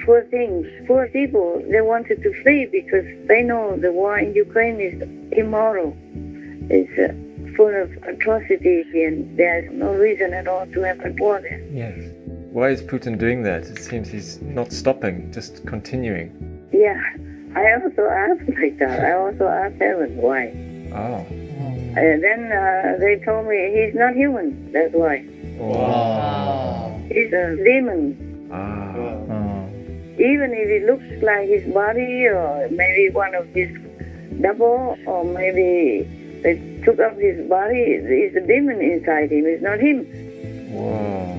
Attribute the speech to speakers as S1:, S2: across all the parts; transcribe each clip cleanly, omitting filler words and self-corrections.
S1: poor things, poor people, they wanted to flee because they know the war in Ukraine is immoral. It's full of atrocity, and there's no reason at all to have a war there.
S2: Yes. Why is Putin doing that? It seems he's not stopping, just continuing.
S1: Yeah, I also asked like that. I also asked heaven why.
S2: Oh.
S1: And then they told me he's not human, that's why.
S2: Wow.
S1: He's a demon. Even if it looks like his body, or maybe one of his double, or maybe they took up his body, it's a demon inside him, it's not him.
S2: Wow.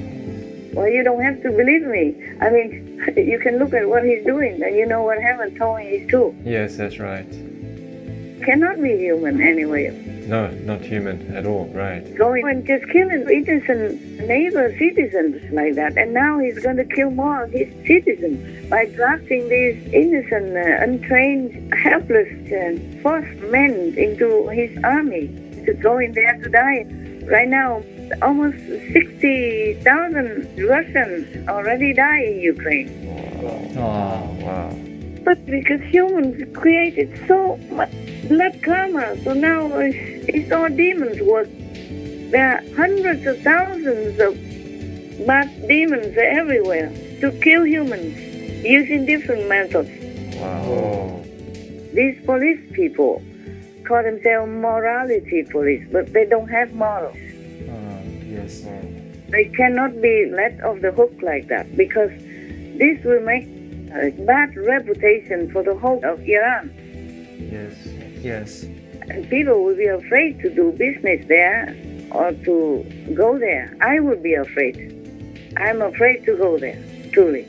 S1: Well, you don't have to believe me. I mean, you can look at what he's doing, and you know what heaven told me is true.
S2: Yes, that's right.
S1: Cannot be human anyway.
S2: No, not human at all, right.
S1: Going and just killing innocent neighbor citizens like that. And now he's going to kill more of his citizens by drafting these innocent, untrained, helpless, forced men into his army to go in there to die. Right now, almost 60,000 Russians already die in Ukraine.
S2: Wow.
S1: But because humans created so much blood karma, so now it's all demons' work. There are hundreds of thousands of bad demons everywhere to kill humans using different methods.
S2: Wow.
S1: These police people call themselves morality police, but they don't have morals.
S2: Yes.
S1: They cannot be let off the hook like that, because this will make a bad reputation for the whole of Iran.
S2: Yes.
S1: And people will be afraid to do business there or to go there. I would be afraid. I'm afraid to go there, truly.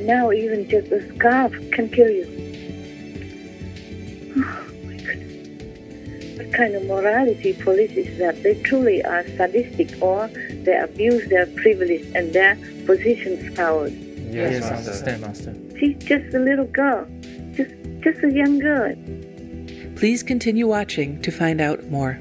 S1: Now even just a scarf can kill you. Oh my goodness. What kind of morality police is that? They truly are sadistic, or they abuse their privilege and their position's power.
S2: Yes,
S3: I understand, Master.
S1: She's just a little girl, just a young girl.
S4: Please continue watching to find out more.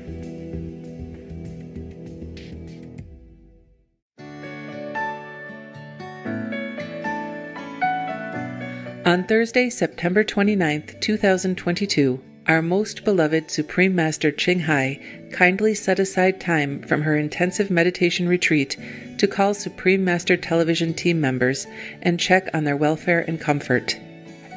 S4: On Thursday, September 29th, 2022, our most beloved Supreme Master Ching Hai kindly set aside time from her intensive meditation retreat to call Supreme Master Television team members and check on their welfare and comfort.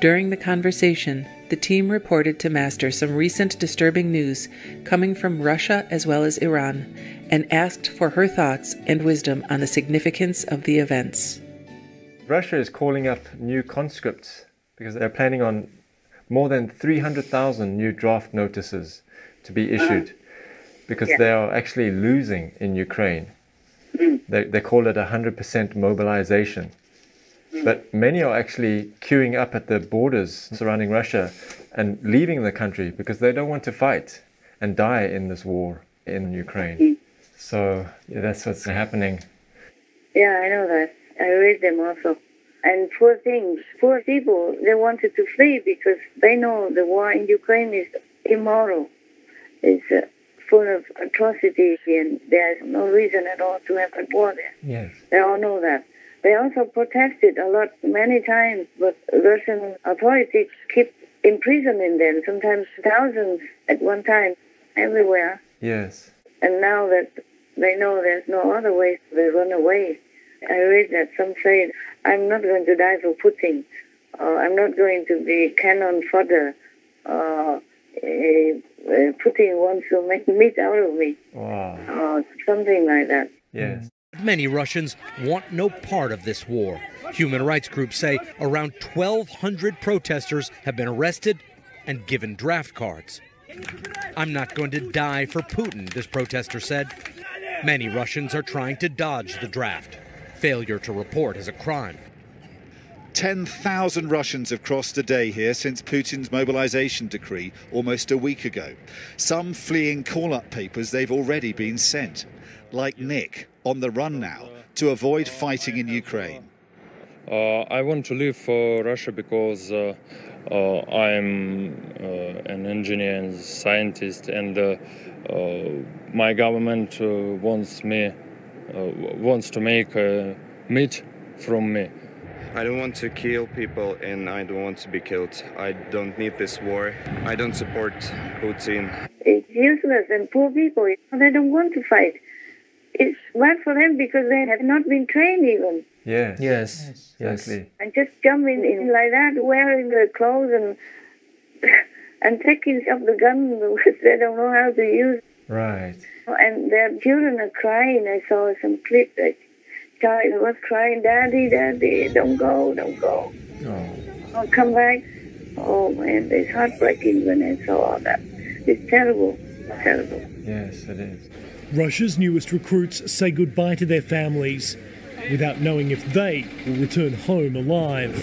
S4: During the conversation, the team reported to Master some recent disturbing news coming from Russia as well as Iran, and asked for her thoughts and wisdom on the significance of the events.
S2: Russia is calling up new conscripts because they're planning on more than 300,000 new draft notices to be issued because they are actually losing in Ukraine. They call it 100% mobilization. But many are actually queuing up at the borders surrounding Russia and leaving the country because they don't want to fight and die in this war in Ukraine. So that's what's happening.
S1: Yeah, I know that. I read them also. And poor things, poor people, they wanted to flee because they know the war in Ukraine is immoral. It's full of atrocity, and there's no reason at all to have a war there.
S2: Yes.
S1: They all know that. They also protested a lot, many times, but Russian authorities keep imprisoning them, sometimes thousands at one time, everywhere.
S2: Yes.
S1: And now that they know there's no other way, they run away. I read that some say, I'm not going to die for Putin. I'm not going to be cannon fodder. Putin wants to make meat out of me.
S2: Wow.
S1: Something like that.
S2: Yes.
S5: Many Russians want no part of this war. Human rights groups say around 1,200 protesters have been arrested and given draft cards. I'm not going to die for Putin, this protester said. Many Russians are trying to dodge the draft. Failure to report is a crime.
S6: 10,000 Russians have crossed a day here since Putin's mobilization decree almost a week ago. Some fleeing call-up papers they've already been sent. Like Nick, on the run now, to avoid fighting in Ukraine.
S7: I want to leave for Russia because I'm an engineer and scientist, and my government wants to make meat from me.
S3: I don't want to kill people and I don't want to be killed. I don't need this war. I don't support Putin.
S1: It's useless, and poor people, they don't want to fight. It's bad for them because they have not been trained even.
S2: Yes.
S8: Yes.
S2: Exactly.
S1: And just jumping in like that, wearing the clothes and taking up the gun which they don't know how to use.
S2: Right.
S1: And their children are crying. I saw some clip that child was crying, "Daddy, Daddy, don't go, don't go. Oh, come back." Oh man, it's heartbreaking when I saw all that. It's terrible, terrible.
S2: Yes, it is.
S9: Russia's newest recruits say goodbye to their families without knowing if they will return home alive.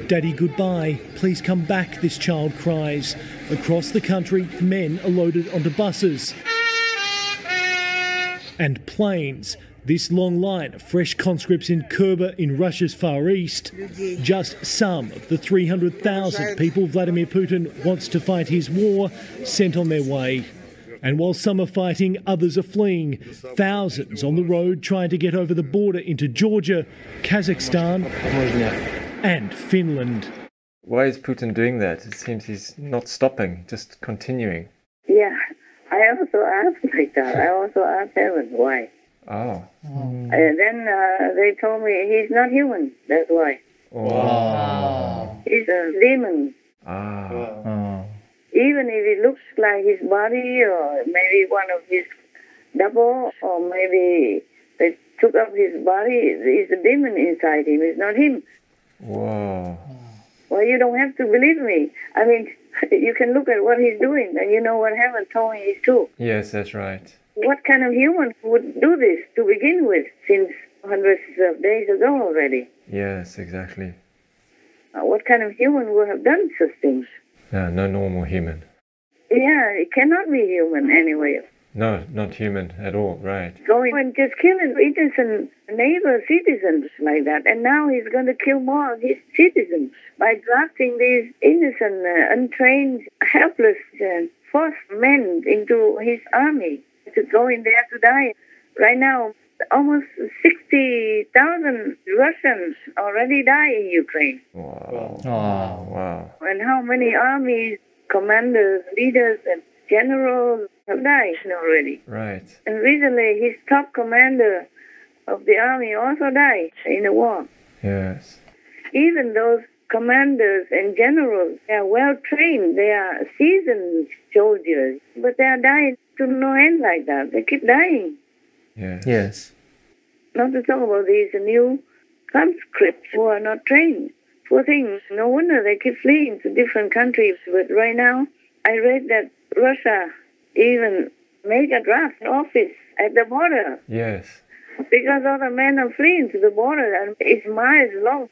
S9: "Daddy, goodbye. Please come back," this child cries. Across the country, men are loaded onto buses and planes. This long line of fresh conscripts in Khyber in Russia's Far East. Just some of the 300,000 people Vladimir Putin wants to fight his war sent on their way. And while some are fighting, others are fleeing. Thousands on the road trying to get over the border into Georgia, Kazakhstan and Finland.
S2: Why is Putin doing that? It seems he's not stopping, just continuing.
S1: Yeah, I also asked like that. I also asked heaven why.
S2: Oh.
S1: Then they told me he's not human. That's why.
S2: Wow.
S1: He's a demon. Even if it looks like his body, or maybe one of his double, or maybe they took up his body, it's a demon inside him. It's not him.
S2: Whoa.
S1: Well, you don't have to believe me. I mean, you can look at what he's doing, and you know what heaven told me is true.
S2: Yes, that's right.
S1: What kind of human would do this to begin with, since hundreds of days ago already?
S2: Yes, exactly.
S1: What kind of human would have done such things?
S2: No normal human.
S1: Yeah, it cannot be human anyway.
S2: No, not human at all, right.
S1: Going and just killing innocent neighbor citizens like that. And now he's going to kill more of his citizens by drafting these innocent, untrained, helpless, forced men into his army to go in there to die. Right now, almost 60,000 Russians already die in Ukraine.
S2: Wow. Wow.
S1: And how many armies, commanders, leaders, and generals have died already.
S2: Right.
S1: And recently, his top commander of the army also died in the war.
S2: Yes.
S1: Even those commanders and generals, they are well trained, they are seasoned soldiers, but they are dying to no end like that. They keep dying.
S2: Yes.
S1: Not to talk about these new conscripts who are not trained. Poor things. No wonder they keep fleeing to different countries. But right now, I read that Russia even made a draft office at the border.
S2: Yes.
S1: Because all the men are fleeing to the border, and it's miles long.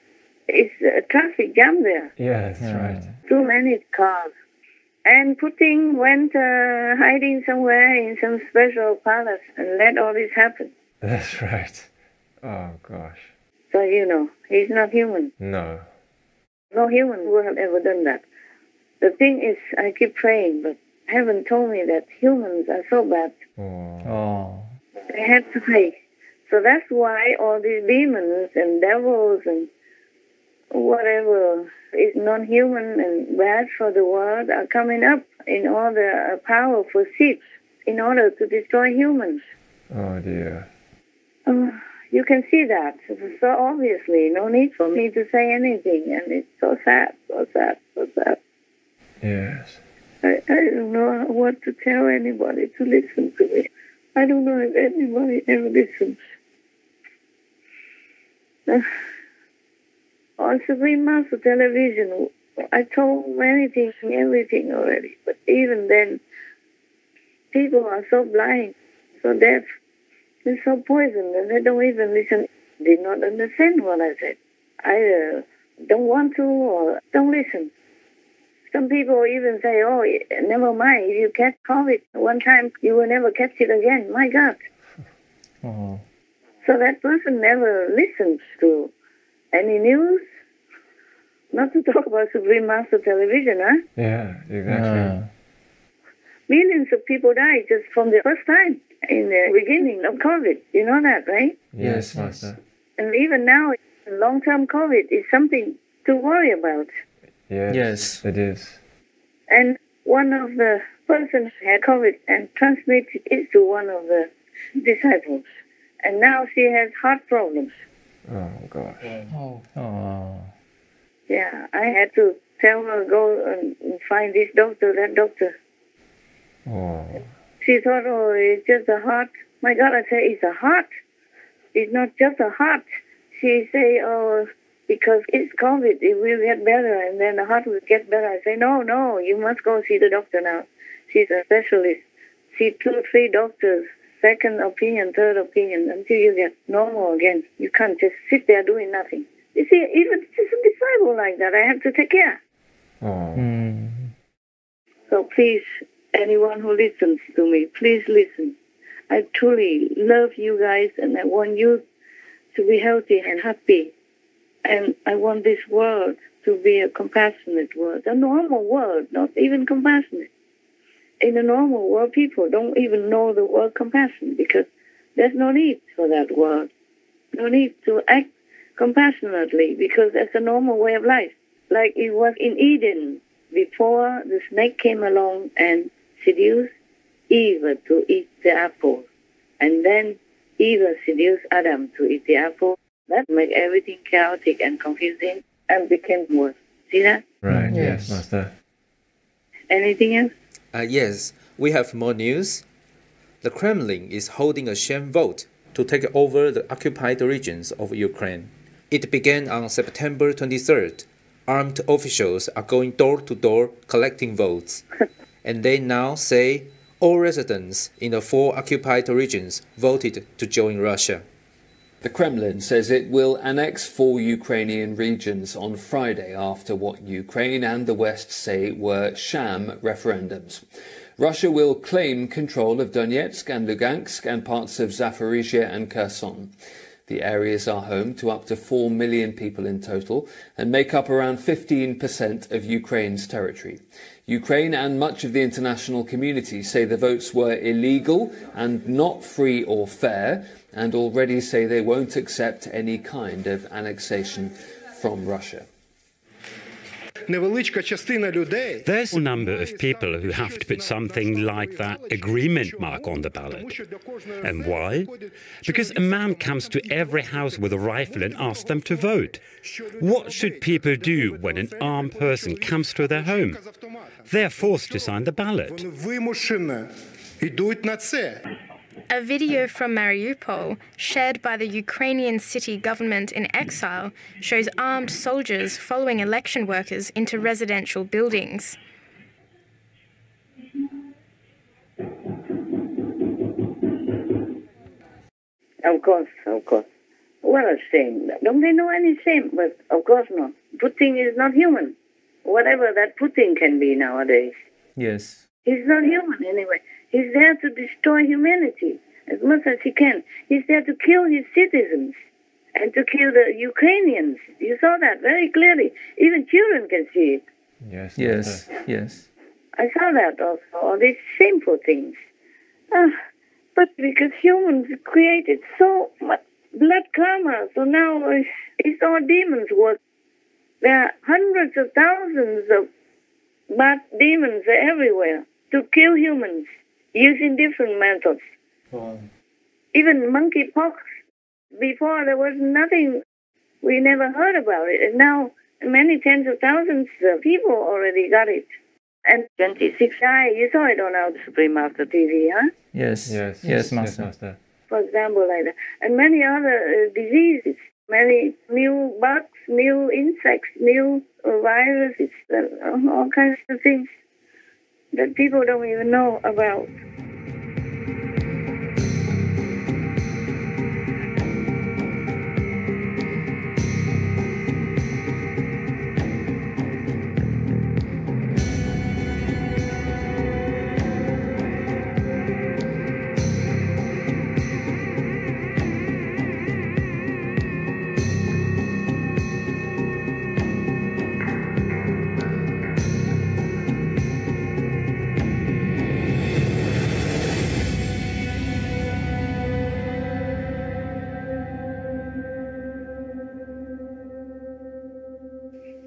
S1: It's a traffic jam there.
S2: Yes, right.
S1: Too many cars. And Putin went hiding somewhere in some special palace and let all this happen.
S2: That's right. Oh, gosh.
S1: So, you know, he's not human.
S2: No.
S1: No human would have ever done that. The thing is, I keep praying, but heaven told me that humans are so bad. They had to pay. So that's why all these demons and devils and whatever is non-human and bad for the world are coming up in all the powerful seats in order to destroy humans.
S2: Oh, dear.
S1: You can see that so obviously. No need for me to say anything, and it's so sad, so sad, so sad.
S2: Yes.
S1: I don't know what to tell anybody to listen to me. I don't know if anybody ever listens. On Supreme Master Television, I told anything, everything already. But even then, people are so blind, so deaf, and so poisoned, and they don't even listen. Did not understand what I said. Either don't want to or don't listen. Some people even say, oh, never mind, if you catch COVID one time, you will never catch it again. My God. So that person never listens to any news, not to talk about Supreme Master Television, huh?
S2: Yeah, exactly.
S1: Millions of people died just from the first time in the beginning of COVID. You know that, right?
S2: Yes, Master.
S1: And even now, long-term COVID is something to worry about.
S2: Yes, it is.
S1: And one of the persons had COVID and transmitted it to one of the disciples. And now she has heart problems.
S2: Oh, gosh.
S8: Oh.
S1: Yeah, I had to tell her, go and find this doctor, that doctor.
S2: Oh.
S1: She thought, oh, it's just a heart. My God, I say, it's a heart. It's not just a heart. She say, oh, because it's COVID, it will get better, and then the heart will get better. I say, no, you must go see the doctor now. She's a specialist. See 2, 3 doctors, second opinion, third opinion, until you get normal again. You can't just sit there doing nothing. You see, even just a disciple like that, I have to take care.
S2: Oh.
S1: So please, anyone who listens to me, please listen. I truly love you guys, and I want you to be healthy and happy. And I want this world to be a compassionate world, a normal world, not even compassionate. In a normal world, people don't even know the word compassion because there's no need for that word. No need to act compassionately because that's a normal way of life. Like it was in Eden before the snake came along and seduced Eve to eat the apple. And then Eve seduced Adam to eat the apple. That made everything chaotic and confusing and became worse. See that?
S2: Right, yes, Master.
S1: Anything else?
S10: Yes, we have more news. The Kremlin is holding a sham vote to take over the occupied regions of Ukraine. It began on September 23rd. Armed officials are going door to door collecting votes. And they now say all residents in the 4 occupied regions voted to join Russia.
S11: The Kremlin says it will annex 4 Ukrainian regions on Friday after what Ukraine and the West say were sham referendums. Russia will claim control of Donetsk and Lugansk and parts of Zaporizhia and Kherson. The areas are home to up to 4 million people in total and make up around 15% of Ukraine's territory. Ukraine and much of the international community say the votes were illegal and not free or fair, and already say they won't accept any kind of annexation from Russia.
S12: There's a number of people who have to put something like that agreement mark on the ballot. And why? Because a man comes to every house with a rifle and asks them to vote. What should people do when an armed person comes to their home? They're forced to sign the ballot.
S13: A video from Mariupol, shared by the Ukrainian city government in exile, shows armed soldiers following election workers into residential buildings.
S1: Of course. What a shame. Don't they know any shame? But of course not. Putin is not human. Whatever that Putin can be nowadays.
S8: Yes.
S1: He's not human anyway. He's there to destroy humanity as much as he can. He's there to kill his citizens and to kill the Ukrainians. You saw that very clearly. Even children can see it.
S8: Yes.
S1: I saw that also, all these shameful things. But because humans created so much blood karma, so now it's all demons' work. There are hundreds of thousands of bad demons everywhere to kill humans using different methods.
S2: Wow.
S1: Even monkeypox, before there was nothing, we never heard about it. And now many tens of thousands of people already got it. And 26 died. You saw it on our Supreme Master TV, huh?
S8: Yes, Master.
S1: For example, like that. And many other diseases, many new bugs, new insects, new viruses, all kinds of things that people don't even know about.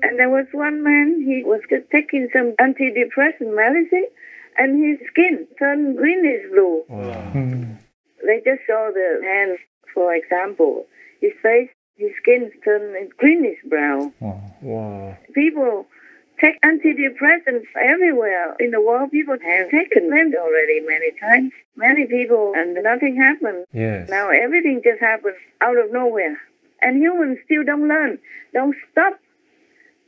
S1: And there was one man, he was just taking some antidepressant medicine, and his skin turned greenish blue.
S2: Wow.
S1: They just saw the hands, for example. His face, his skin turned greenish brown.
S2: Wow.
S1: People take antidepressants everywhere in the world. People have taken them already many times. Many people, and nothing happened.
S2: Yes.
S1: Now everything just happens out of nowhere. And humans still don't learn, don't stop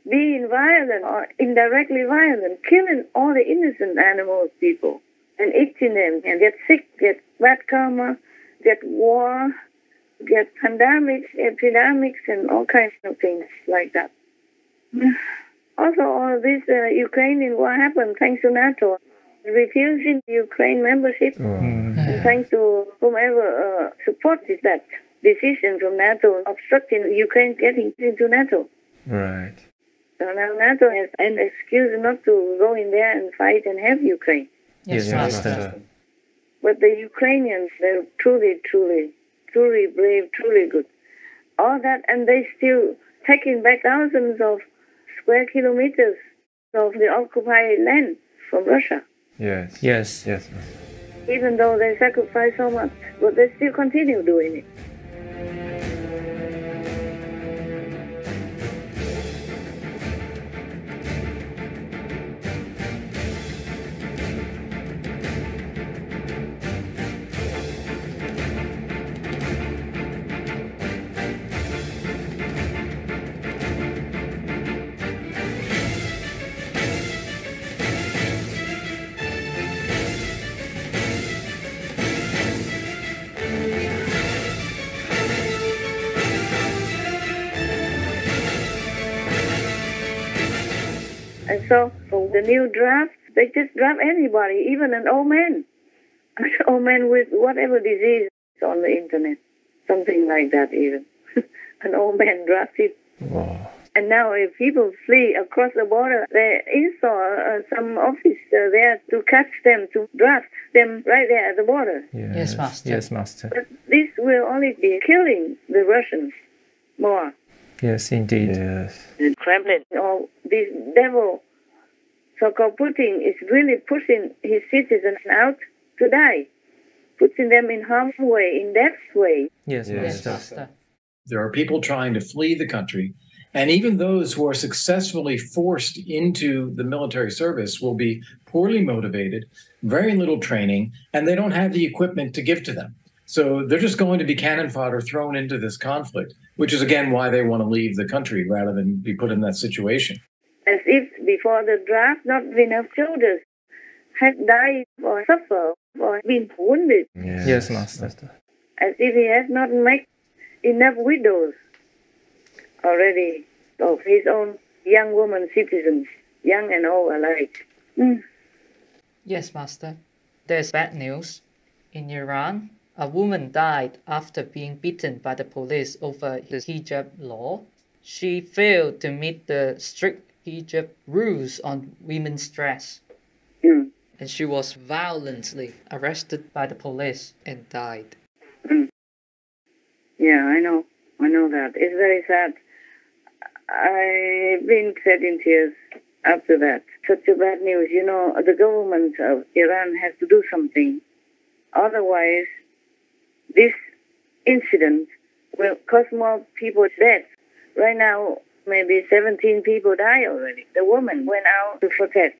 S1: being violent or indirectly violent, killing all the innocent animals, people, and eating them, and get sick, get bad karma, get war, get pandemics, epidemics, and all kinds of things like that. Also, all this Ukrainian war happened thanks to NATO refusing Ukraine membership, and thanks to whomever supported that decision from NATO obstructing Ukraine getting into NATO.
S2: Right.
S1: So now NATO has an excuse not to go in there and fight and have Ukraine.
S8: Yes, Master.
S1: But the Ukrainians, they're truly brave, truly good. All that, and they still taking back thousands of square kilometers of the occupied land from Russia.
S2: Yes.
S8: Yes.
S2: Yes.
S1: Even though they sacrifice so much, but they still continue doing it. And so, for the new draft, they just draft anybody, even an old man. An old man with whatever disease on the internet. Something like that, even. An old man drafted.
S2: Wow.
S1: And now if people flee across the border, they install some office there to catch them, to draft them right there at the border.
S8: Yes, Master. Yes, Master.
S1: But this will only be killing the Russians more.
S8: Yes, indeed.
S2: Yes.
S1: The Kremlin, or this devil, so-called Putin, is really pushing his citizens out to die, putting them in harm's way, in death's way.
S8: Yes, Master.
S14: There are people trying to flee the country, and even those who are successfully forced into the military service will be poorly motivated, very little training, and they don't have the equipment to give to them. So they're just going to be cannon fodder thrown into this conflict, which is, again, why they want to leave the country rather than be put in that situation.
S1: As if before the draft, not enough soldiers had died or suffered or been wounded.
S8: Yes, Master.
S1: As if he has not made enough widows already of his own young woman citizens, young and old alike.
S15: Yes, Master. There's bad news. In Iran, a woman died after being beaten by the police over the hijab law. She failed to meet the strict hijab rules on women's dress. And she was violently arrested by the police and died.
S1: Yeah, I know that. It's very sad. I've been sad in tears after that. Such a bad news. You know, the government of Iran has to do something. Otherwise, this incident will cause more people death. Right now, maybe 17 people died already. The woman went out to protest.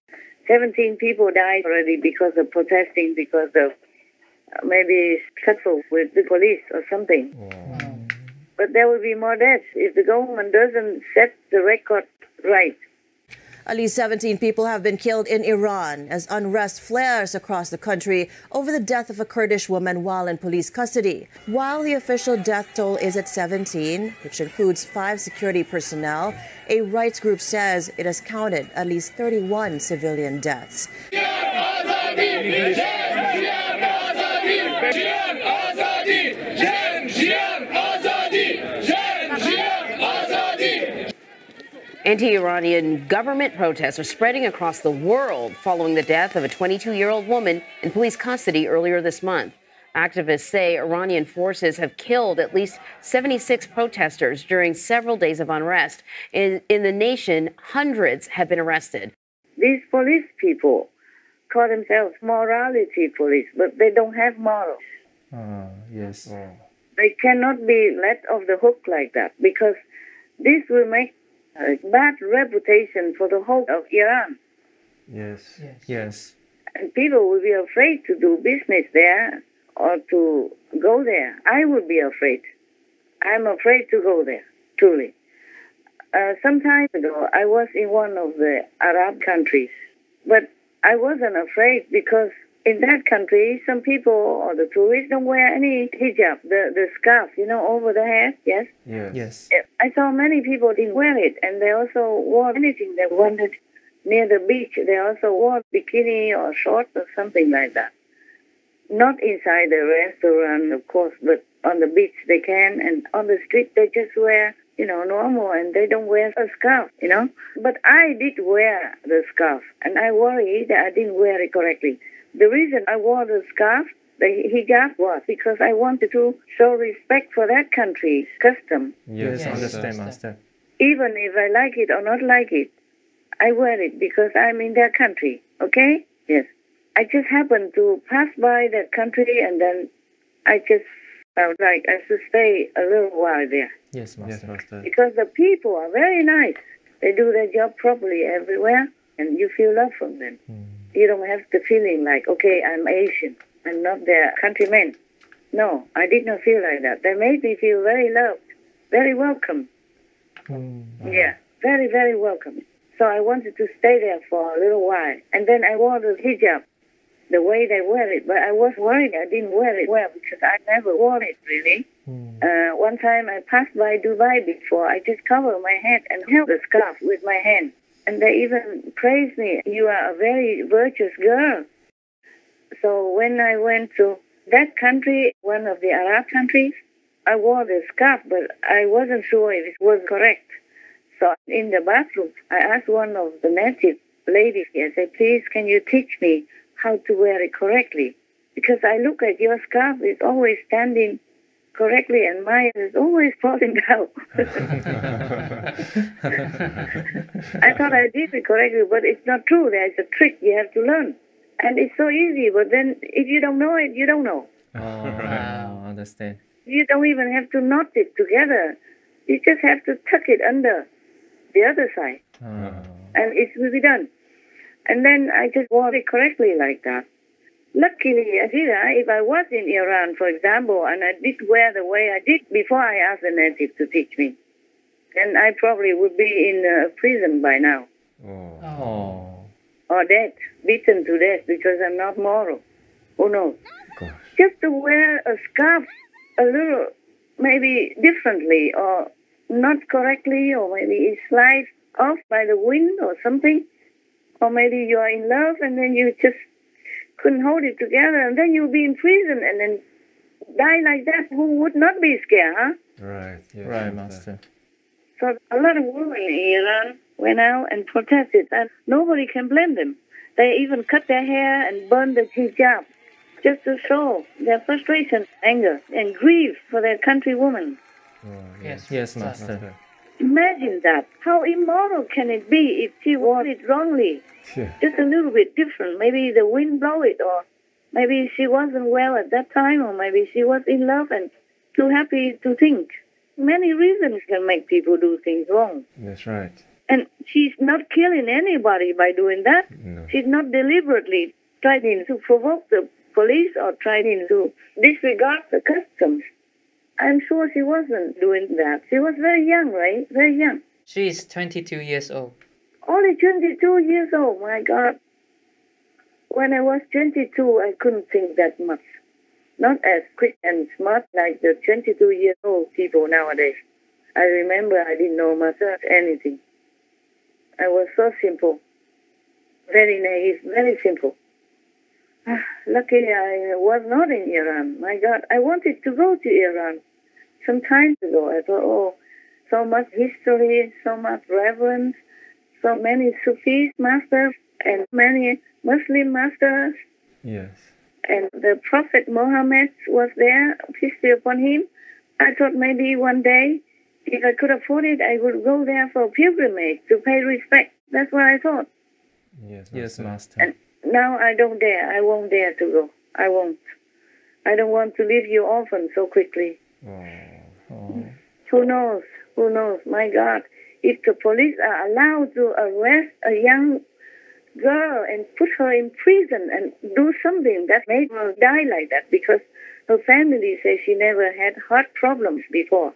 S1: 17 people died already because of protesting, because of maybe struggle with the police or something. But there will be more deaths if the government doesn't set the record right.
S16: At least 17 people have been killed in Iran as unrest flares across the country over the death of a Kurdish woman while in police custody. While the official death toll is at 17, which includes 5 security personnel, a rights group says it has counted at least 31 civilian deaths.
S17: Anti-Iranian government protests are spreading across the world following the death of a 22-year-old woman in police custody earlier this month. Activists say Iranian forces have killed at least 76 protesters during several days of unrest. In the nation, hundreds have been arrested.
S1: These police people call themselves morality police, but they don't have morals.
S8: Yes.
S1: They cannot be let off the hook like that, because this will make a bad reputation for the whole of Iran.
S8: Yes. Yes.
S1: And people will be afraid to do business there or to go there. I would be afraid. I'm afraid to go there, truly. Some time ago, I was in one of the Arab countries, but I wasn't afraid because in that country, some people or the tourists don't wear any hijab, the scarf, over the head, yes?
S8: Yes.
S1: I saw many people didn't wear it, and they also wore anything they wanted near the beach. They also wore bikini or shorts or something like that. Not inside the restaurant, of course, but on the beach they can, and on the street they just wear, normal, and they don't wear a scarf, But I did wear the scarf, and I worry that I didn't wear it correctly. The reason I wore the scarf, the hijab, was because I wanted to show respect for that country's custom.
S8: Yes, I understand, Master.
S1: Even if I like it or not like it, I wear it because I'm in their country, okay? Yes. I just happened to pass by that country, and then I just felt like I should stay a little while there.
S8: Yes, Master.
S1: Because the people are very nice. They do their job properly everywhere, and you feel love from them. You don't have the feeling like, okay, I'm Asian, I'm not their countryman. No, I did not feel like that. They made me feel very loved, very welcome. Yeah, very, very welcome. So I wanted to stay there for a little while. And then I wore the hijab, the way they wear it. But I was worried I didn't wear it well because I never wore it, really. One time I passed by Dubai before. I just covered my head and held the scarf with my hand. And they even praised me. You are a very virtuous girl. So when I went to that country, one of the Arab countries, I wore the scarf, but I wasn't sure if it was correct. So in the bathroom, I asked one of the native ladies here, I said, please, can you teach me how to wear it correctly? Because I look at your scarf, it's always standing correctly, and mine is always falling down. I thought I did it correctly, but it's not true. There's a trick you have to learn. And it's so easy, but then if you don't know it, you don't know.
S8: I understand.
S1: You don't even have to knot it together. You just have to tuck it under the other side. And it will be done. And then I just wore it correctly like that. Luckily, if I was in Iran, for example, and I did wear the way I did before I asked the native to teach me, then I probably would be in prison by now. Or dead, beaten to death because I'm not moral. Who knows? Just to wear a scarf a little, maybe differently, or not correctly, or maybe it slides off by the wind or something. Or maybe you are in love and then you just couldn't hold it together, and then you'll be in prison and then die like that. Who would not be scared, huh?
S8: Right. Yes, right, Master.
S1: So a lot of women in Iran went out and protested, and nobody can blame them. They even cut their hair and burned the hijab just to show their frustration, anger, and grief for their countrywoman.
S8: Yes, Master.
S1: Imagine that. How immoral can it be if she wore it wrongly? Just a little bit different. Maybe the wind blew it, or maybe she wasn't well at that time, or maybe she was in love and too happy to think. Many reasons can make people do things wrong.
S2: That's right.
S1: And she's not killing anybody by doing that.
S2: No.
S1: She's not deliberately trying to provoke the police or trying to disregard the customs. I'm sure she wasn't doing that. She was very young, right? Very young.
S15: She is 22 years old.
S1: Only 22 years old, my God. When I was 22, I couldn't think that much. Not as quick and smart like the 22-year-old people nowadays. I remember I didn't know much of anything. I was so simple. Very naive, very simple. Luckily, I was not in Iran. My God, I wanted to go to Iran some time ago. I thought, oh, so much history, so much reverence, so many Sufis masters and many Muslim masters.
S2: Yes.
S1: and the Prophet Muhammad was there, peace be upon him. I thought maybe one day, if I could afford it, I would go there for a pilgrimage to pay respect. That's what I thought.
S8: Yes, Master.
S1: And now I don't dare. I won't dare to go. I won't. I don't want to leave you orphan so quickly. Who knows? Who knows? My God. If the police are allowed to arrest a young girl and put her in prison and do something that made her die like that, because her family says she never had heart problems before.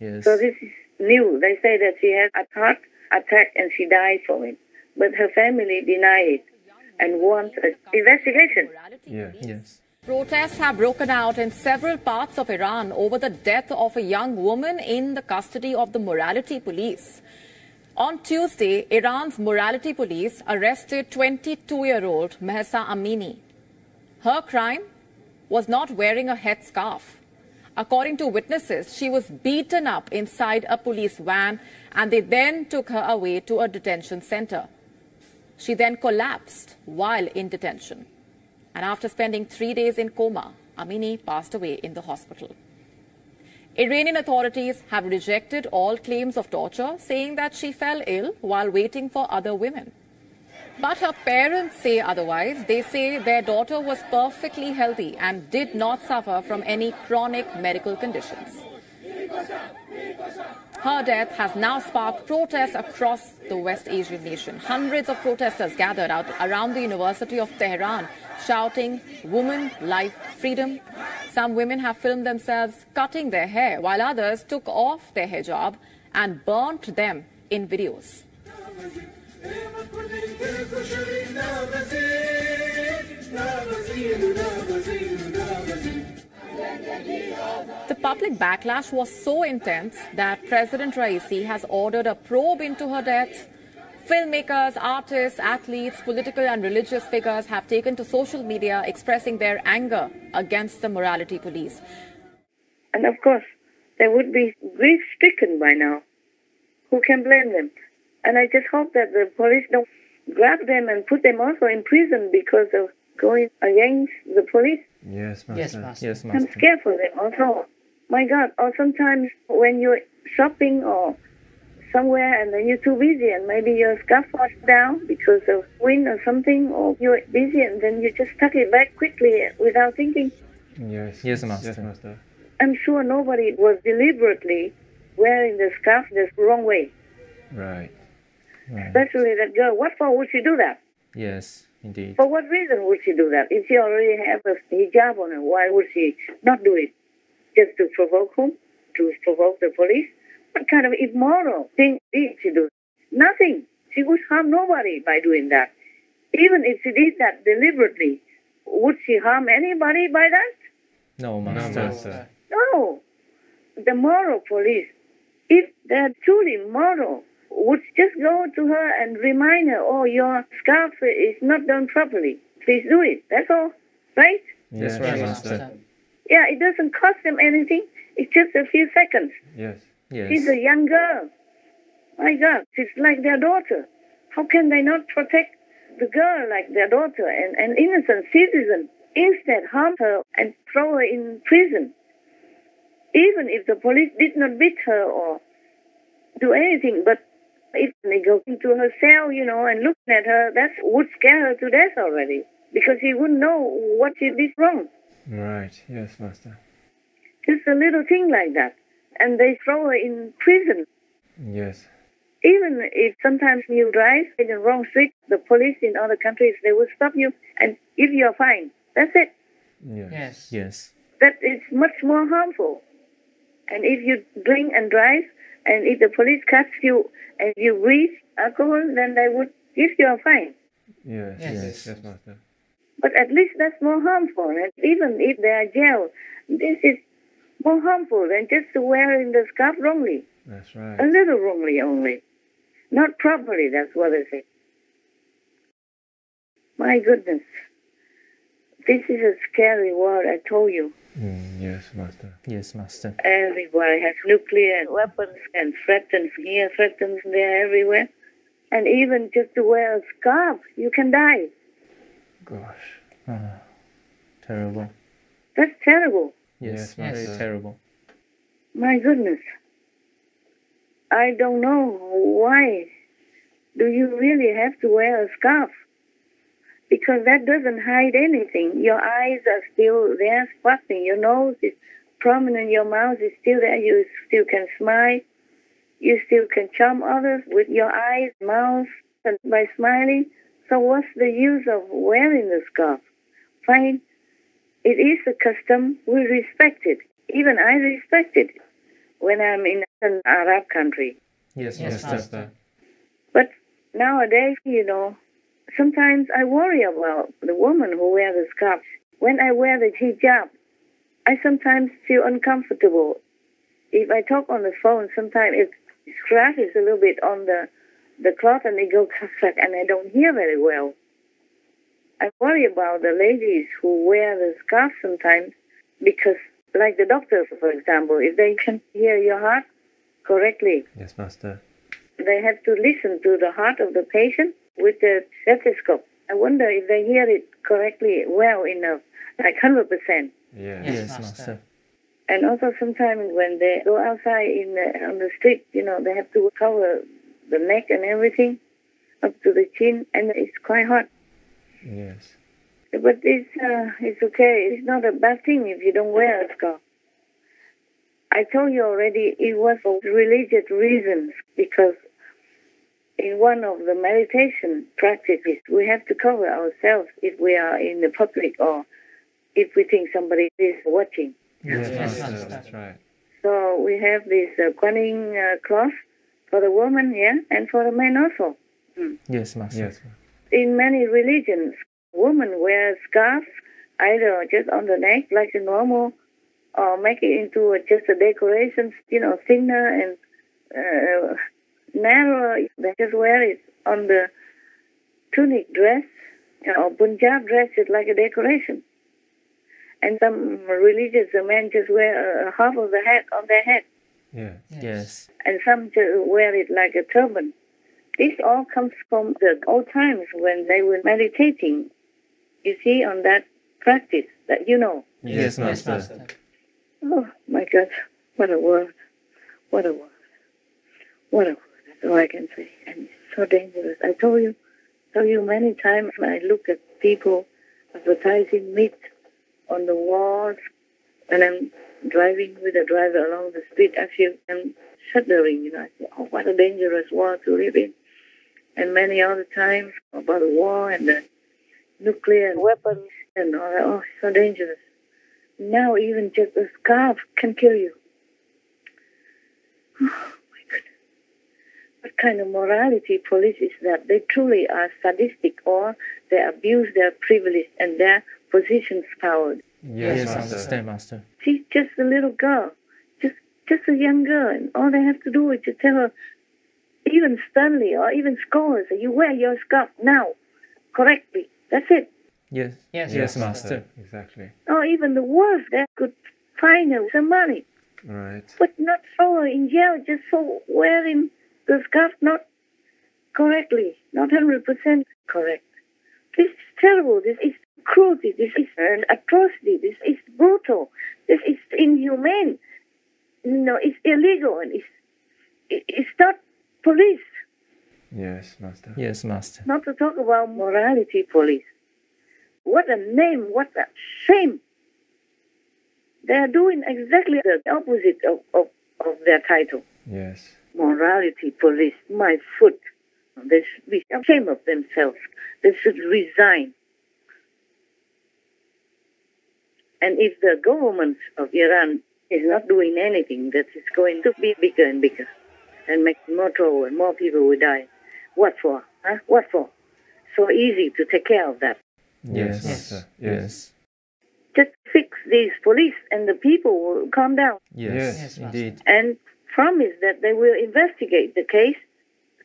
S8: Yes.
S1: So this is new. They say that she had a heart attack and she died from it. But her family deny it and want an investigation.
S8: Yes.
S18: Protests have broken out in several parts of Iran over the death of a young woman in the custody of the morality police. On Tuesday, Iran's morality police arrested 22-year-old Mahsa Amini. Her crime was not wearing a headscarf. According to witnesses, she was beaten up inside a police van and they then took her away to a detention center. She then collapsed while in detention. And after spending 3 days in coma, Amini passed away in the hospital. Iranian authorities have rejected all claims of torture, saying that she fell ill while waiting for other women. But her parents say otherwise. They say their daughter was perfectly healthy and did not suffer from any chronic medical conditions. Her death has now sparked protests across the West Asian nation. Hundreds of protesters gathered out around the University of Tehran, shouting, "Woman, life, freedom." Some women have filmed themselves cutting their hair, while others took off their hijab and burnt them in videos. The public backlash was so intense that President Raisi has ordered a probe into her death. Filmmakers, artists, athletes, political and religious figures have taken to social media expressing their anger against the morality police.
S1: And of course, they would be grief-stricken by now. Who can blame them? And I just hope that the police don't grab them and put them also in prison because of going against the police.
S2: Yes, Master.
S8: Yes, Master.
S2: Yes,
S1: I'm scared for them also. My God, or sometimes when you're shopping or somewhere and then you're too busy and maybe your scarf falls down because of wind or something, or you're busy and then you just tuck it back quickly without thinking.
S2: Yes,
S8: Master.
S2: Yes, Master.
S1: I'm sure nobody was deliberately wearing the scarf the wrong way.
S2: Right.
S1: Especially that girl. What for would she do that?
S8: Yes, indeed.
S1: For what reason would she do that? If she already have a hijab on her, why would she not do it? Just to provoke whom? To provoke the police? What kind of immoral thing did she do? Nothing. She would harm nobody by doing that. Even if she did that deliberately, would she harm anybody by that?
S8: No, Master.
S1: No. The moral police, if they're truly moral, would just go to her and remind her, "Oh, your scarf is not done properly. Please do it." That's all. Right?
S2: Yes, right, Master.
S1: Yeah, it doesn't cost them anything. It's just a few seconds.
S2: Yes.
S1: She's a young girl. My God, she's like their daughter. How can they not protect the girl like their daughter, and an innocent citizen? Instead, harm her and throw her in prison. Even if the police did not beat her or do anything, but if they go into her cell, and looking at her, that would scare her to death already, because she wouldn't know what she did wrong.
S2: Right. Yes, Master.
S1: Just a little thing like that. And they throw her in prison.
S2: Yes.
S1: Even if sometimes you drive in the wrong street, the police in other countries, they will stop you and give you a fine. That's it.
S8: Yes.
S1: That is much more harmful. And if you drink and drive, and if the police catch you and you breathe alcohol, then they would give you a fine.
S2: Yes, Master.
S1: But at least that's more harmful. And even if they are jailed, this is more harmful than just wearing the scarf wrongly.
S2: That's right.
S1: A little wrongly only. Not properly, that's what I say. My goodness. This is a scary world, I told you.
S2: Yes, Master.
S8: Yes, Master.
S1: Everybody has nuclear weapons and threatens here, threatens there, everywhere. And even just to wear a scarf, you can die.
S2: Gosh.
S8: Terrible.
S1: That's terrible.
S8: Yes, very terrible.
S1: My goodness. I don't know why do you really have to wear a scarf? Because that doesn't hide anything. Your eyes are still there, sparkling. Your nose is prominent. Your mouth is still there. You still can smile. You still can charm others with your eyes, mouth, and by smiling. So what's the use of wearing the scarf? Fine. It is a custom. We respect it. Even I respect it when I'm in an Arab country.
S8: Yes,
S1: Master. But nowadays, sometimes I worry about the woman who wears the scarf. When I wear the hijab, I sometimes feel uncomfortable. If I talk on the phone, sometimes it scratches a little bit on the cloth and it goes and I don't hear very well. I worry about the ladies who wear the scarf sometimes because, like the doctors, for example, if they can hear your heart correctly,
S2: Yes, Master.
S1: they have to listen to the heart of the patient with the stethoscope. I wonder if they hear it correctly, well enough, like 100%.
S8: Yes, Master.
S1: And also sometimes when they go outside on the street, they have to cover the neck and everything up to the chin, and it's quite hot.
S2: Yes.
S1: But it's okay. It's not a bad thing if you don't wear a scarf. I told you already it was for religious reasons, because in one of the meditation practices, we have to cover ourselves if we are in the public or if we think somebody is watching.
S2: Yes, Master. That's right.
S1: So we have this Guanyin cloth for the woman, and for the men also.
S8: Yes, Master.
S2: Yes.
S1: In many religions, women wear scarves either just on the neck like the normal, or make it into just a decoration, thinner and narrower. They just wear it on the tunic dress, or Punjab dress is like a decoration. And some religious men just wear half of the hat on their head.
S8: Yes.
S1: And some just wear it like a turban. This all comes from the old times when they were meditating. You see, on that practice that you know.
S8: Yes, Master.
S1: Oh, my God. What a word. What a word. What a word. That's all I can say. And it's so dangerous. I told you many times when I look at people advertising meat on the walls, and I'm driving with a driver along the street, I feel I'm shuddering, I say, oh, what a dangerous world to live in. And many other times about the war and the nuclear weapons and all that. Oh, so dangerous. Now even just a scarf can kill you. Oh, my goodness. What kind of morality police is that? They truly are sadistic, or they abuse their privilege and their position's power.
S8: Yes, Master.
S1: She's just a little girl, just a young girl, and all they have to do is to tell her, even sternly or even scold her, say, you wear your scarf now, correctly. That's it.
S8: Yes, Master.
S2: Exactly.
S1: Or even the worst, they could fine her some money.
S2: Right.
S1: But not throw her in jail just for wearing the scarf not correctly, not 100% correct. This is terrible. This is cruelty. This is an atrocity. This is brutal. This is inhumane. It's illegal, and it's not police.
S2: Yes, Master.
S8: Yes, Master.
S1: Not to talk about morality police. What a name, what a shame. They are doing exactly the opposite of their title.
S2: Yes.
S1: Morality police, my foot. They should be ashamed of themselves. They should resign. And if the government of Iran is not doing anything, that is going to be bigger and bigger and make more trouble and more people will die. What for? Huh? What for? So easy to take care of that.
S2: Yes, Master. Yes.
S1: Just fix these police and the people will calm down.
S8: Yes, indeed.
S1: And promise that they will investigate the case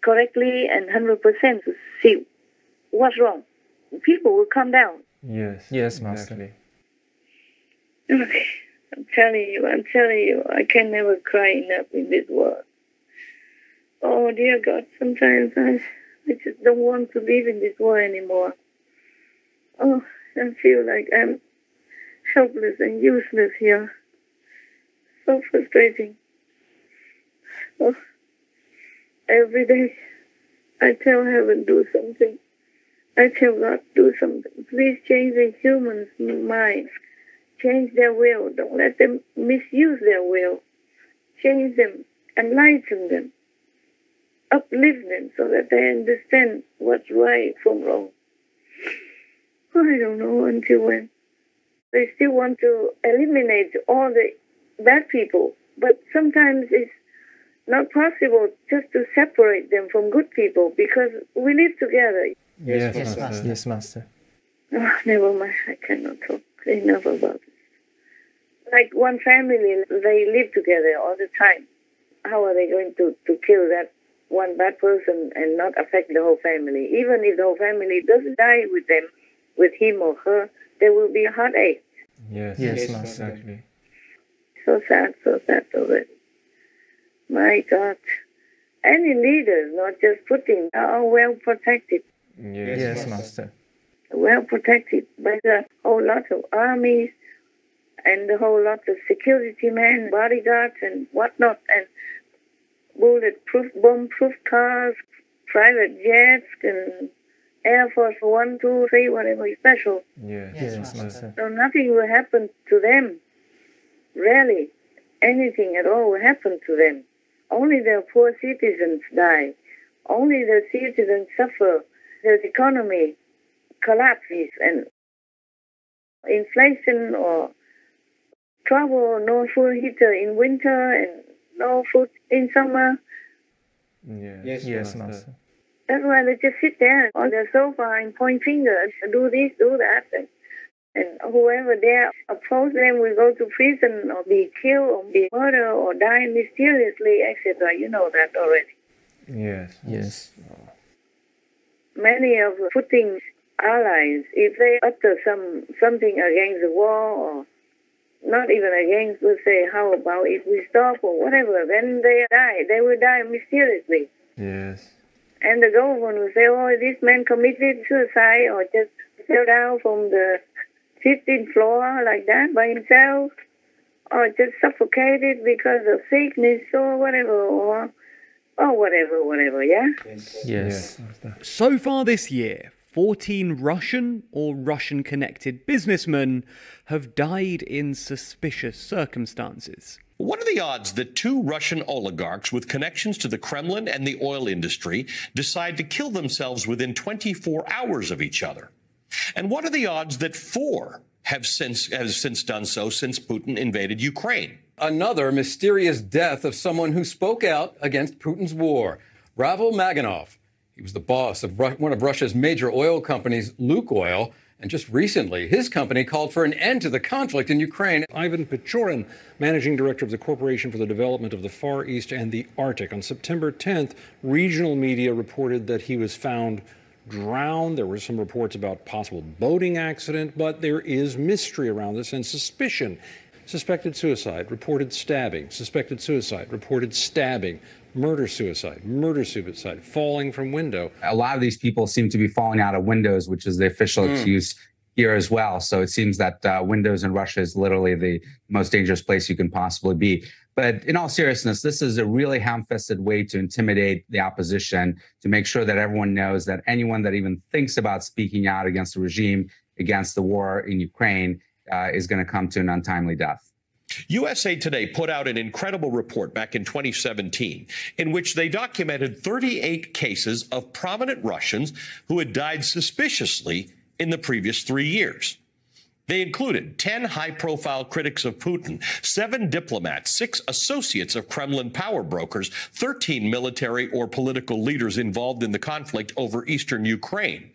S1: correctly and 100% to see what's wrong. People will calm down.
S8: Yes, Master.
S1: Okay. I'm telling you, I can never cry enough in this world. Oh, dear God, sometimes I just don't want to live in this world anymore. Oh, and feel like I'm helpless and useless here. So frustrating. Oh, every day I tell heaven, do something. I tell God, do something. Please change the humans' minds. Change their will. Don't let them misuse their will. Change them, enlighten them, uplift them so that they understand what's right from wrong. I don't know until when. They still want to eliminate all the bad people, but sometimes it's not possible just to separate them from good people because we live together.
S8: Yes, Master. Yes, Master.
S1: Oh, never mind. I cannot talk enough about it. Like one family, they live together all the time. How are they going to kill that one bad person and not affect the whole family? Even if the whole family doesn't die with them, with him or her, there will be a heartache.
S2: Yes,
S8: Master.
S2: exactly.
S1: So sad already. My God. Any leaders, not just Putin, are well protected.
S8: Yes, Master.
S1: Well protected by a whole lot of armies and a whole lot of security men, bodyguards and whatnot, and bulletproof, bomb-proof cars, private jets, and Air Force 1, 2, 3, whatever is special.
S8: Yes, Master.
S1: So nothing will happen to them. Rarely anything at all will happen to them. Only the poor citizens die. Only the citizens suffer. The economy collapses and inflation or trouble, no food heater in winter and no food in summer.
S8: Yes, Master.
S1: That's why they just sit there on the sofa and point fingers, do this, do that, and whoever dare oppose them will go to prison or be killed or be murdered or die mysteriously, etc. You know that already.
S8: Yes.
S1: Many of Putin's allies, if they utter something against the war or not even against, will say, how about if we stop or whatever, then they die. They will die mysteriously.
S2: Yes.
S1: And the government will say, oh, this man committed suicide or just fell down from the 15th floor like that by himself or just suffocated because of sickness or whatever, or whatever, yeah?
S8: Yes.
S19: So far this year, 14 Russian or Russian-connected businessmen have died in suspicious circumstances.
S20: What are the odds that two Russian oligarchs with connections to the Kremlin and the oil industry decide to kill themselves within 24 hours of each other? And what are the odds that four have since done so since Putin invaded Ukraine?
S21: Another mysterious death of someone who spoke out against Putin's war. Ravel Maganov. He was the boss of one of Russia's major oil companies, Lukoil, and just recently, his company called for an end to the conflict in Ukraine.
S22: Ivan Pechorin, managing director of the Corporation for the Development of the Far East and the Arctic. On September 10th, regional media reported that he was found drowned. There were some reports about possible boating accident, but there is mystery around this and suspicion. Suspected suicide, reported stabbing, suspected suicide, reported stabbing, murder-suicide, falling from window.
S23: A lot of these people seem to be falling out of windows, which is the official excuse here as well. So it seems that windows in Russia is literally the most dangerous place you can possibly be. But in all seriousness, this is a really ham-fisted way to intimidate the opposition, to make sure that everyone knows that anyone that even thinks about speaking out against the regime, against the war in Ukraine, is going to come to an untimely death.
S20: USA Today put out an incredible report back in 2017 in which they documented 38 cases of prominent Russians who had died suspiciously in the previous 3 years. They included 10 high-profile critics of Putin, 7 diplomats, 6 associates of Kremlin power brokers, 13 military or political leaders involved in the conflict over eastern Ukraine.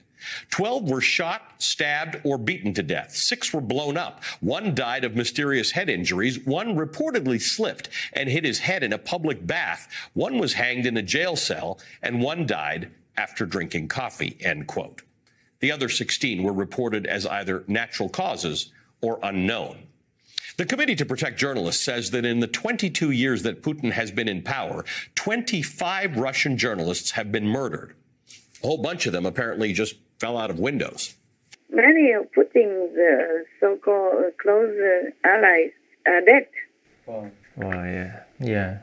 S20: 12 were shot, stabbed, or beaten to death. 6 were blown up. 1 died of mysterious head injuries. 1 reportedly slipped and hit his head in a public bath. 1 was hanged in a jail cell, and 1 died after drinking coffee, end quote. The other 16 were reported as either natural causes or unknown. The Committee to Protect Journalists says that in the 22 years that Putin has been in power, 25 Russian journalists have been murdered. A whole bunch of them apparently just fell out of windows.
S1: Many of Putin's so-called close allies are dead.
S2: Wow, yeah.
S8: Yeah.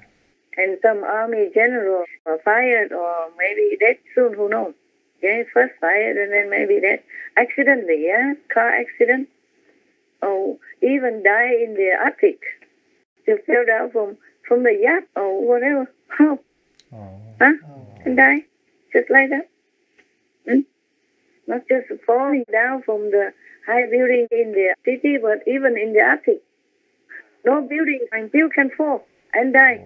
S1: And some army generals are fired or maybe dead soon, who knows? Okay, first fired and then maybe dead. Accidentally, yeah? Car accident. Or even die in the Arctic. They fell down from the yacht or whatever. How? Huh? And die. Just like that. Not just falling down from the high building in the city, but even in the Arctic. No building until can fall and die.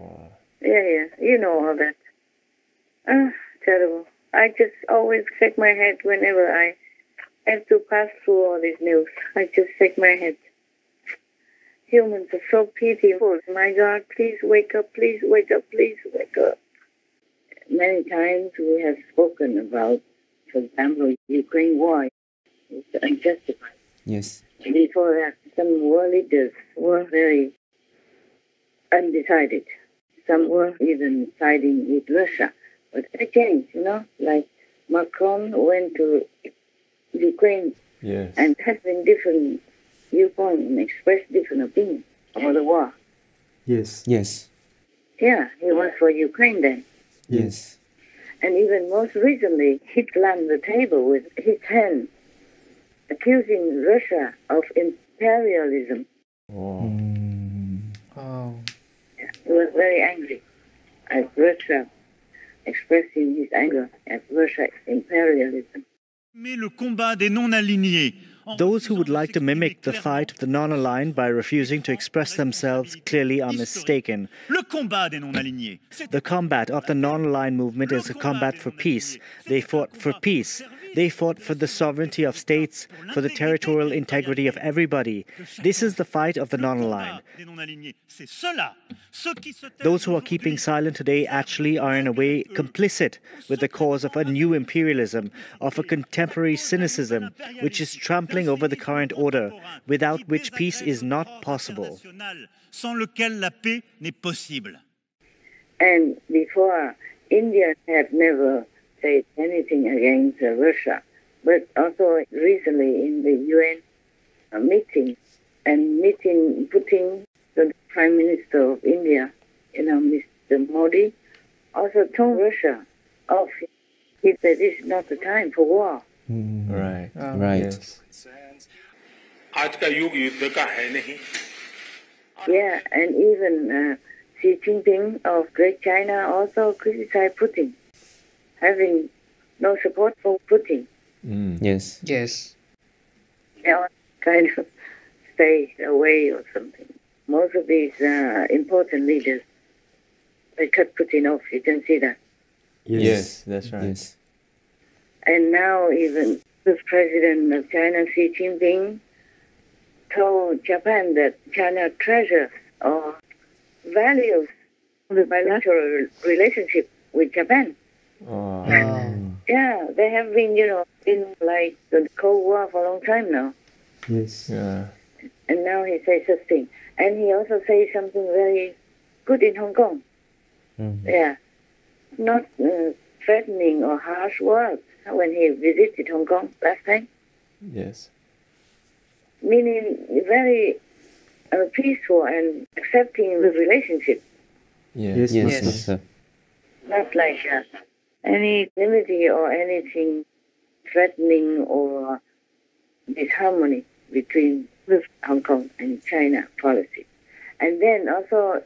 S1: Yeah, you know all that. Terrible. I just always shake my head whenever I have to pass through all this news. I just shake my head. Humans are so pitiful. My God, please wake up, please wake up, please wake up. Many times we have spoken about, for example, Ukraine war. It's unjustified.
S10: Yes.
S1: Before that, some world leaders were very undecided. Some were even siding with Russia. But they changed, like Macron went to Ukraine and having different viewpoints and expressed different opinions about the war.
S10: Yes.
S1: Yeah, he was for Ukraine then.
S10: Yes.
S1: And even most recently, he slammed the table with his hand, accusing Russia of imperialism. He was very angry at Russia, expressing his anger at Russia's imperialism.
S4: Those who would like to mimic the fight of the non-aligned by refusing to express themselves clearly are mistaken. The combat of the non-aligned movement is a combat for peace. They fought for peace. They fought for the sovereignty of states, for the territorial integrity of everybody. This is the fight of the non-aligned. Those who are keeping silent today actually are in a way complicit with the cause of a new imperialism, of a contemporary cynicism, which is trampling over the current order, without which peace is not possible.
S1: And before, India had never said anything against Russia, but also recently in the UN meeting Putin, the Prime Minister of India, Mr. Modi, also told Russia off. He said this is not the time for war.
S2: Right.
S10: Right.
S1: Yeah, and even Xi Jinping of Great China also criticized Putin, having no support for Putin.
S10: Yes.
S1: They all kind of stay away or something. Most of these important leaders, they cut Putin off. You can see that.
S2: Yes, that's right.
S10: Yes.
S1: And now even the president of China, Xi Jinping, told Japan that China treasures or values the bilateral relationship with Japan. Yeah, they have been, in like the Cold War for a long time now.
S10: Yes.
S2: Yeah.
S1: And now he says such thing. And he also says something very good in Hong Kong. Yeah. Not threatening or harsh words when he visited Hong Kong last time.
S2: Yes.
S1: Meaning very peaceful and accepting the relationship.
S10: Yes.
S1: Not like any enmity or anything threatening or disharmony between Hong Kong and China policy. And then also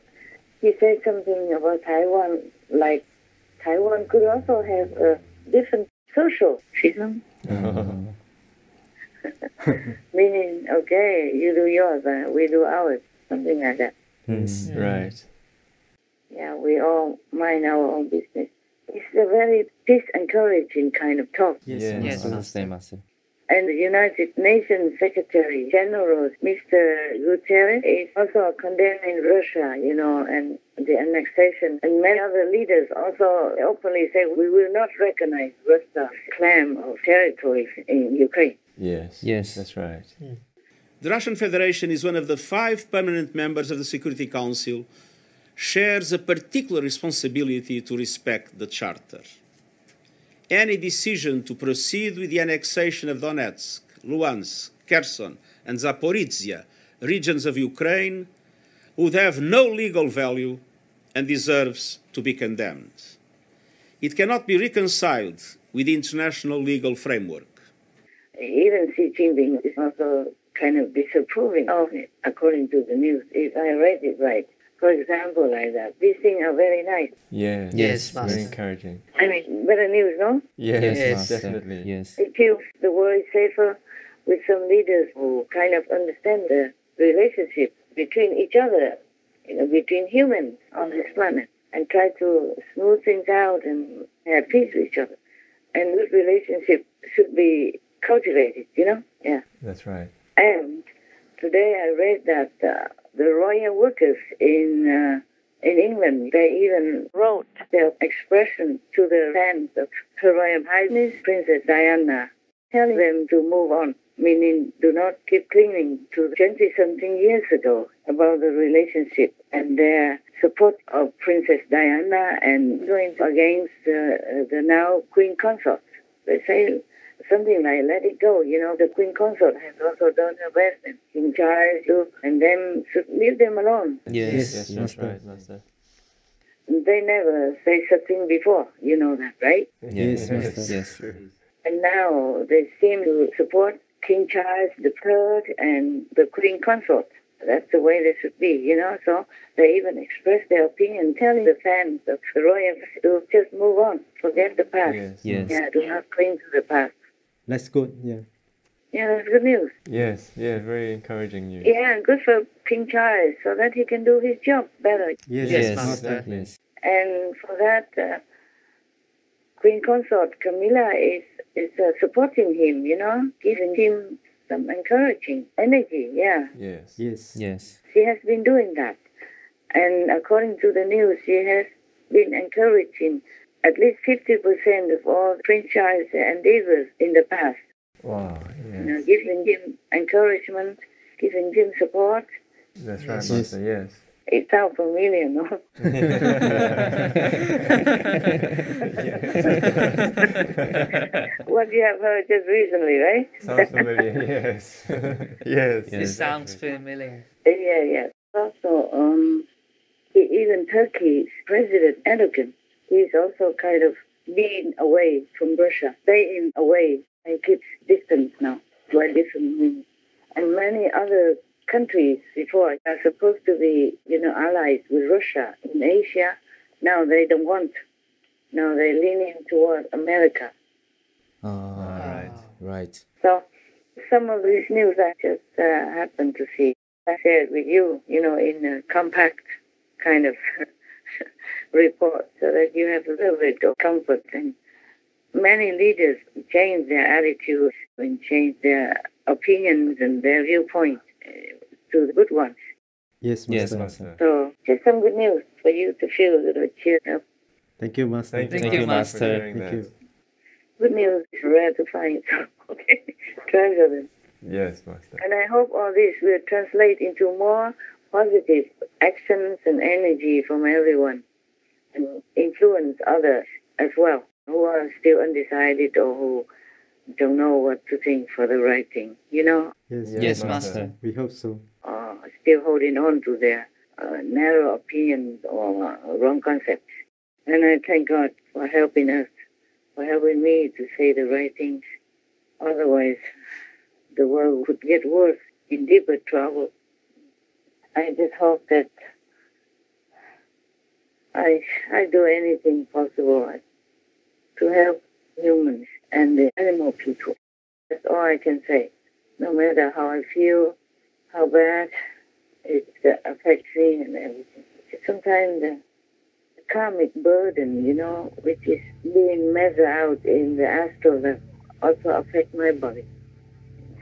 S1: he said something about Taiwan, like Taiwan could also have a different social system. Meaning, okay, you do yours, we do ours, something like that.
S2: Right.
S1: Yeah, we all mind our own business. It's a very peace-encouraging kind of talk.
S10: Yes, Master.
S1: And the United Nations Secretary General, Mr. Guterres, is also condemning Russia, and the annexation. And many other leaders also openly say we will not recognize Russia's claim of territories in Ukraine.
S2: Yes, that's right.
S5: The Russian Federation is one of the 5 permanent members of the Security Council, shares a particular responsibility to respect the Charter. Any decision to proceed with the annexation of Donetsk, Luhansk, Kherson, and Zaporizhia regions of Ukraine would have no legal value and deserves to be condemned. It cannot be reconciled with the international legal framework.
S1: Even Xi Jinping is also kind of disapproving of it, according to the news, if I read it right. For example, like that. These things are very nice.
S2: Yes,
S8: Yes,
S2: very
S8: Master.
S2: encouraging.
S1: I mean, better news, no?
S2: Yes,
S8: Yes,
S2: definitely.
S8: Yes.
S1: It feels the world is safer with some leaders who kind of understand the relationship between each other, between humans on this planet, and try to smooth things out and have peace with each other. And good relationship should be cultivated, Yeah.
S2: That's right.
S1: And today I read that the royal workers in England, they even wrote their expression to the fans of Her Royal Highness Princess Diana, telling them to move on, meaning do not keep clinging to 20-something years ago about the relationship and their support of Princess Diana and going against the now Queen Consort. They say something like, let it go. The Queen Consort has also done her best, and King Charles too, and them should leave them alone.
S2: Yes, that's right, Master.
S1: They never say something before, you know that, right?
S8: Yes, yes.
S1: And now they seem to support King Charles III and the Queen Consort. That's the way they should be, So they even express their opinion, telling the fans of the royals to just move on, forget the past.
S8: Yes.
S1: Yeah, do not cling to the past.
S8: That's good, yeah.
S1: Yeah, that's good news.
S2: Yes, very encouraging news.
S1: Yeah, and good for King Charles, so that he can do his job better.
S8: Yes, Master. Yes.
S1: And for that, Queen Consort Camilla is supporting him, giving him some encouraging energy, yeah.
S8: Yes.
S1: She has been doing that. And according to the news, she has been encouraging at least 50% of all Prince Charles' endeavors in the past.
S2: Wow, yes.
S1: Giving him encouragement, giving him support.
S2: That's right, Master, yes.
S1: It sounds familiar, no? What you have heard just recently, right?
S2: Sounds familiar, yes. Yes.
S15: It sounds familiar.
S1: Yeah. Also, even Turkey's President Erdogan, he's also kind of being away from Russia, staying away and keeps distance now, quite different. And many other countries before are supposed to be, allies with Russia in Asia. Now they don't want. Now they're leaning toward America.
S8: Right.
S1: So some of these news I just happened to see. I shared with you, in a compact kind of report so that you have a little bit of comfort. And many leaders change their attitudes and change their opinions and their viewpoints to the good ones.
S8: Yes, Master.
S1: So just some good news for you to feel a little cheered up.
S8: Thank you, Master.
S15: Thank you, Master.
S8: Thank you.
S1: Good news is rare to find, so okay, treasure them.
S2: Yes, Master.
S1: And I hope all this will translate into more positive actions and energy from everyone and influence others as well who are still undecided or who don't know what to think for the right thing,
S8: Yes, Master. We hope so.
S1: Still holding on to their narrow opinions or wrong concepts. And I thank God for helping us, for helping me to say the right things. Otherwise, the world could get worse, in deeper trouble. I just hope that I do anything possible to help humans and the animal people. That's all I can say. No matter how I feel, how bad it affects me and everything. Sometimes the karmic burden, which is being measured out in the astral, that also affect my body.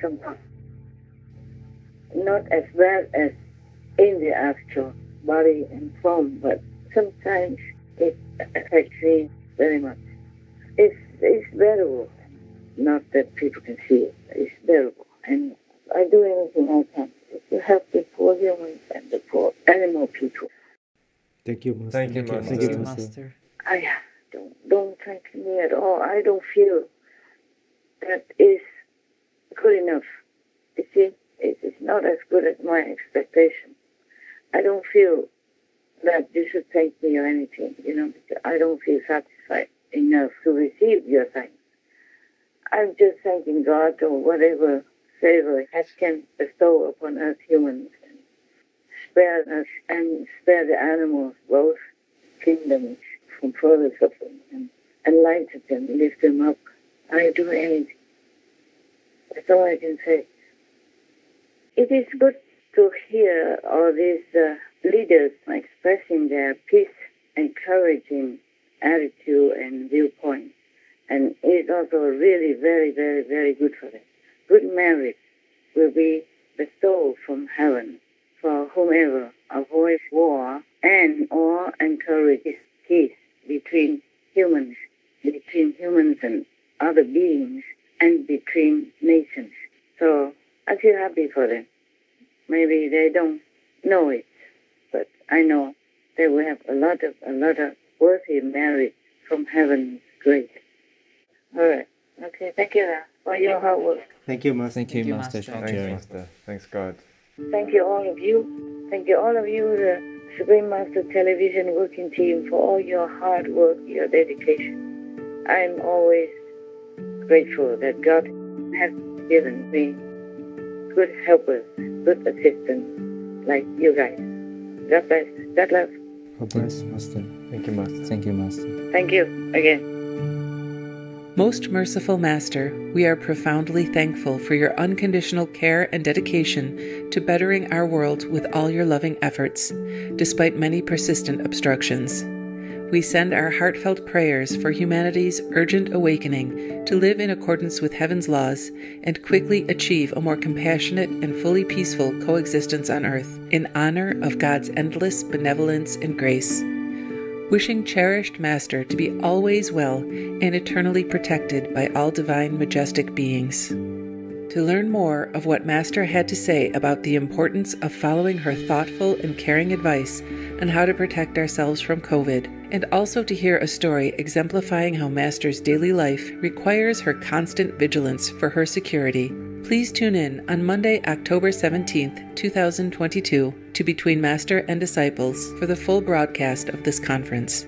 S1: Sometimes. Not as bad as in the astral body and form, but sometimes it affects me very much. It's bearable. Not that people can see it. It's bearable. And I do anything I can to help the poor humans and the poor animal people.
S8: Thank you, Master.
S2: Thank you, Master.
S8: Thank you, Master.
S1: I don't thank me at all. I don't feel that is good enough. You see, it's not as good as my expectation. I don't feel that you should thank me or anything, because I don't feel satisfied enough to receive your thanks. I'm just thanking God or whatever favor He can bestow upon us humans, and spare us and spare the animals, both kingdoms, from further suffering, and enlighten them, lift them up. I do anything. That's all I can say. It is good to hear all these leaders expressing their peace, encouraging attitude and viewpoint. And it's also really very, very, very good for them. Good merit will be bestowed from heaven for whomever avoids war and or encourages peace between humans and other beings, and between nations. So I feel happy for them. Maybe they don't know it, but I know they will have a lot of worthy merit from heaven's grace. All right. Okay. Thank you for your hard work.
S8: Thank you, Master.
S2: Thank you, Master. Thanks, Master. Thanks, God.
S1: Thank you, all of you. Thank you, all of you, the Supreme Master Television working team, for all your hard work, your dedication. I'm always grateful that God has given me good helpers, good assistants like you guys. God bless. God love.
S8: God bless, Master.
S2: Thank you, Master.
S3: Thank you, Master.
S1: Thank you again.
S6: Most merciful Master, we are profoundly thankful for your unconditional care and dedication to bettering our world with all your loving efforts, despite many persistent obstructions. We send our heartfelt prayers for humanity's urgent awakening to live in accordance with heaven's laws and quickly achieve a more compassionate and fully peaceful coexistence on earth, in honor of God's endless benevolence and grace. Wishing cherished Master to be always well and eternally protected by all divine majestic beings. To learn more of what Master had to say about the importance of following her thoughtful and caring advice on how to protect ourselves from COVID, and also to hear a story exemplifying how Master's daily life requires her constant vigilance for her security, please tune in on Monday, October 17th, 2022, to Between Master and Disciples for the full broadcast of this conference.